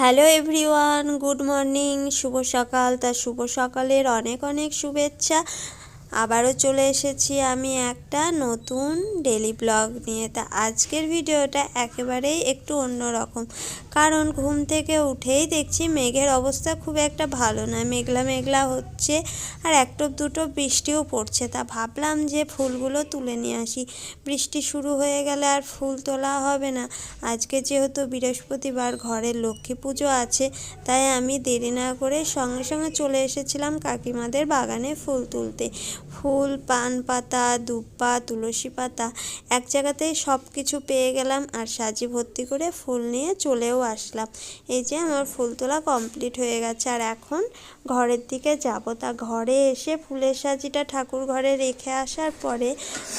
Hello everyone, good morning, শুভ সকাল। তা শুভ সকালের অনেক অনেক শুভেচ্ছা। আবারও চলে এসেছি আমি একটা নতুন ডেলি ব্লগ নিয়ে। তা আজকের ভিডিওটা একেবারেই একটু অন্যরকম, কারণ ঘুম থেকে উঠেই দেখছি মেঘের অবস্থা খুব একটা ভালো না, মেঘলা মেঘলা হচ্ছে আর একটু দুটো বৃষ্টিও পড়ছে। তা ভাবলাম যে ফুলগুলো তুলে নিয়ে আসি, বৃষ্টি শুরু হয়ে গেলে আর ফুল তোলা হবে না। আজকে যেহেতু বৃহস্পতিবার, ঘরের লক্ষ্মী পুজো আছে, তাই আমি দেরি না করে সঙ্গে সঙ্গে চলে এসেছিলাম কাকিমাদের বাগানে ফুল তুলতে। ফুল, পান পাতা, দুব্বা, তুলসী পাতা এক জায়গাতেই সব কিছু পেয়ে গেলাম আর সাজি ভর্তি করে ফুল নিয়ে চলেও আসলাম। এই যে আমার ফুল তোলা কমপ্লিট হয়ে গেছে আর এখন ঘরের দিকে যাব। তা ঘরে এসে ফুলের সাজিটা ঠাকুর ঘরে রেখে আসার পরে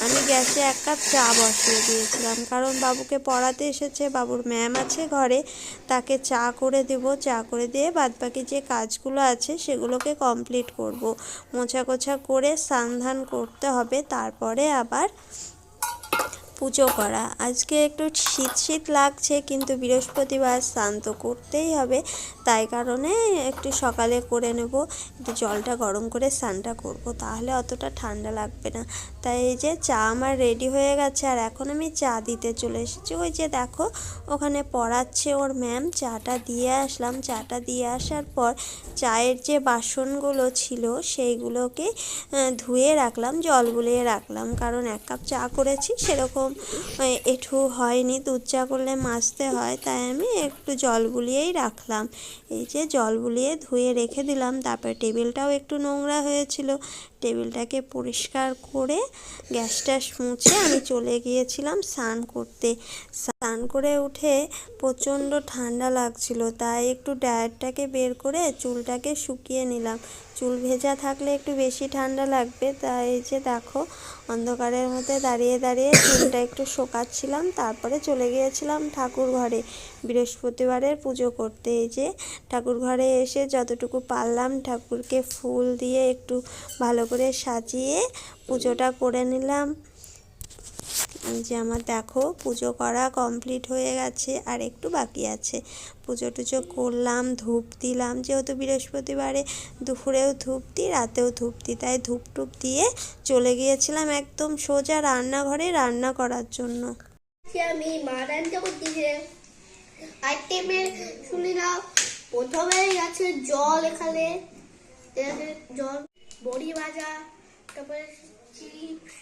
আমি গ্যাসে এক কাপ চা বসিয়ে দিয়েছিলাম, কারণ বাবুকে পড়াতে এসেছে, বাবুর ম্যাম আছে ঘরে, তাকে চা করে দেব। চা করে দিয়ে বাদবাকি যে কাজগুলো আছে সেগুলোকে কমপ্লিট করব। মোছা কোছা করে স্নান করতে হবে, তারপরে আবার পুজো করা। আজকে একটু শীত শীত লাগছে, কিন্তু বৃহস্পতিবার স্নান তো করতেই হবে, তাই কারণে একটু সকালে করে নেব, একটু জলটা গরম করে স্নানটা করব, তাহলে অতটা ঠান্ডা লাগবে না। তাই এই যে চা আমার রেডি হয়ে গেছে আর এখন আমি চা দিতে চলে এসেছি। ওই যে দেখো ওখানে পড়াচ্ছে ওর ম্যাম, চাটা দিয়ে আসলাম। চাটা দিয়ে আসার পর চায়ের যে বাসনগুলো ছিল সেইগুলোকে ধুয়ে রাখলাম, জল বুলিয়ে রাখলাম, কারণ এক কাপ চা করেছি, সেরকম একটু হয়নি, দুধ চা করলে মাজতে হয়, তাই আমি একটু জল বুলিয়েই রাখলাম। এই যে জল বুলিয়ে ধুয়ে রেখে দিলাম। তারপরে টেবিলটাও একটু নোংরা হয়েছিল, টেবিলটাকে পরিষ্কার করে গ্যাসটা মুছে আমি চলে গিয়েছিলাম স্নান করতে। স্নান করে উঠে প্রচণ্ড ঠান্ডা লাগছিল, তাই একটু ড্রায়ারটাকে বের করে চুলটাকে শুকিয়ে নিলাম। চুল ভেজা থাকলে একটু বেশি ঠান্ডা লাগবে, তাই এই যে দেখো অন্ধকারের মধ্যে দাঁড়িয়ে দাঁড়িয়ে চুলটা একটু শোকাচ্ছিলাম। তারপরে চলে গিয়েছিলাম ঠাকুর ঘরে বৃহস্পতিবারের পুজো করতে। এই যে ঠাকুর ঘরে এসে যতটুকু পারলাম ঠাকুরকে ফুল দিয়ে একটু ভালো করে সাজিয়ে পুজোটা করে নিলাম। এই যে আমার দেখো পুজো করা কমপ্লিট হয়ে গেছে আর একটু বাকি আছে। পুজো টুজো করলাম, ধূপ দিলাম, যেহেতু বৃহস্পতিবারে দুপুরেও ধূপ দিই, রাতেও ধূপ দিই, তাই ধূপ টুপ দিয়ে চলে গিয়েছিলাম একদম সোজা রান্নাঘরে রান্না করার জন্য। আমি মা রান্না করতেছি আইটেমে শুনি না, প্রথমে আছে জল, এখানে জল, বড়ি ভাজা, তারপরে চিপস,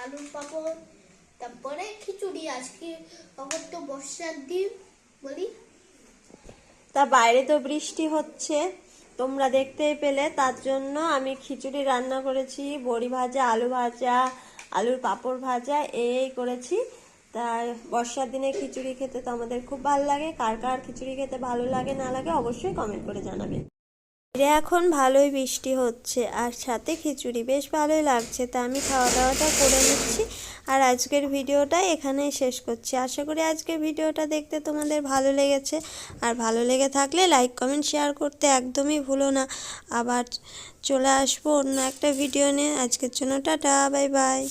আলুর পাপড়, তারপরে খিচুড়ি। আজকে এখন তো বর্ষার দিন বলি। তা বাইরে তো বৃষ্টি হচ্ছে, তোমরা দেখতেই পেলে, তার জন্য আমি খিচুড়ি রান্না করেছি, বড়ি ভাজা, আলু ভাজা, আলুর পাঁপড় ভাজা এই করেছি। তাই বর্ষার দিনে খিচুড়ি খেতে তো আমাদের খুব ভালো লাগে। কার কার খিচুড়ি খেতে ভালো লাগে না লাগে অবশ্যই কমেন্ট করে জানাবে। এখন ভালোই বৃষ্টি হচ্ছে আর সাথে খিচুড়ি, বেশ ভালোই লাগছে। তা আমি খাওয়া দাওয়াটা করে নিচ্ছি আর আজকের ভিডিওটা এখানেই শেষ করছি। আশা করি আজকের ভিডিওটা দেখতে তোমাদের ভালো লেগেছে, আর ভালো লেগে থাকলে লাইক কমেন্ট শেয়ার করতে একদমই ভুলো না। আবার চলে আসবো অন্য একটা ভিডিও নিয়ে। আজকের জন্য টাটা, বাই বাই।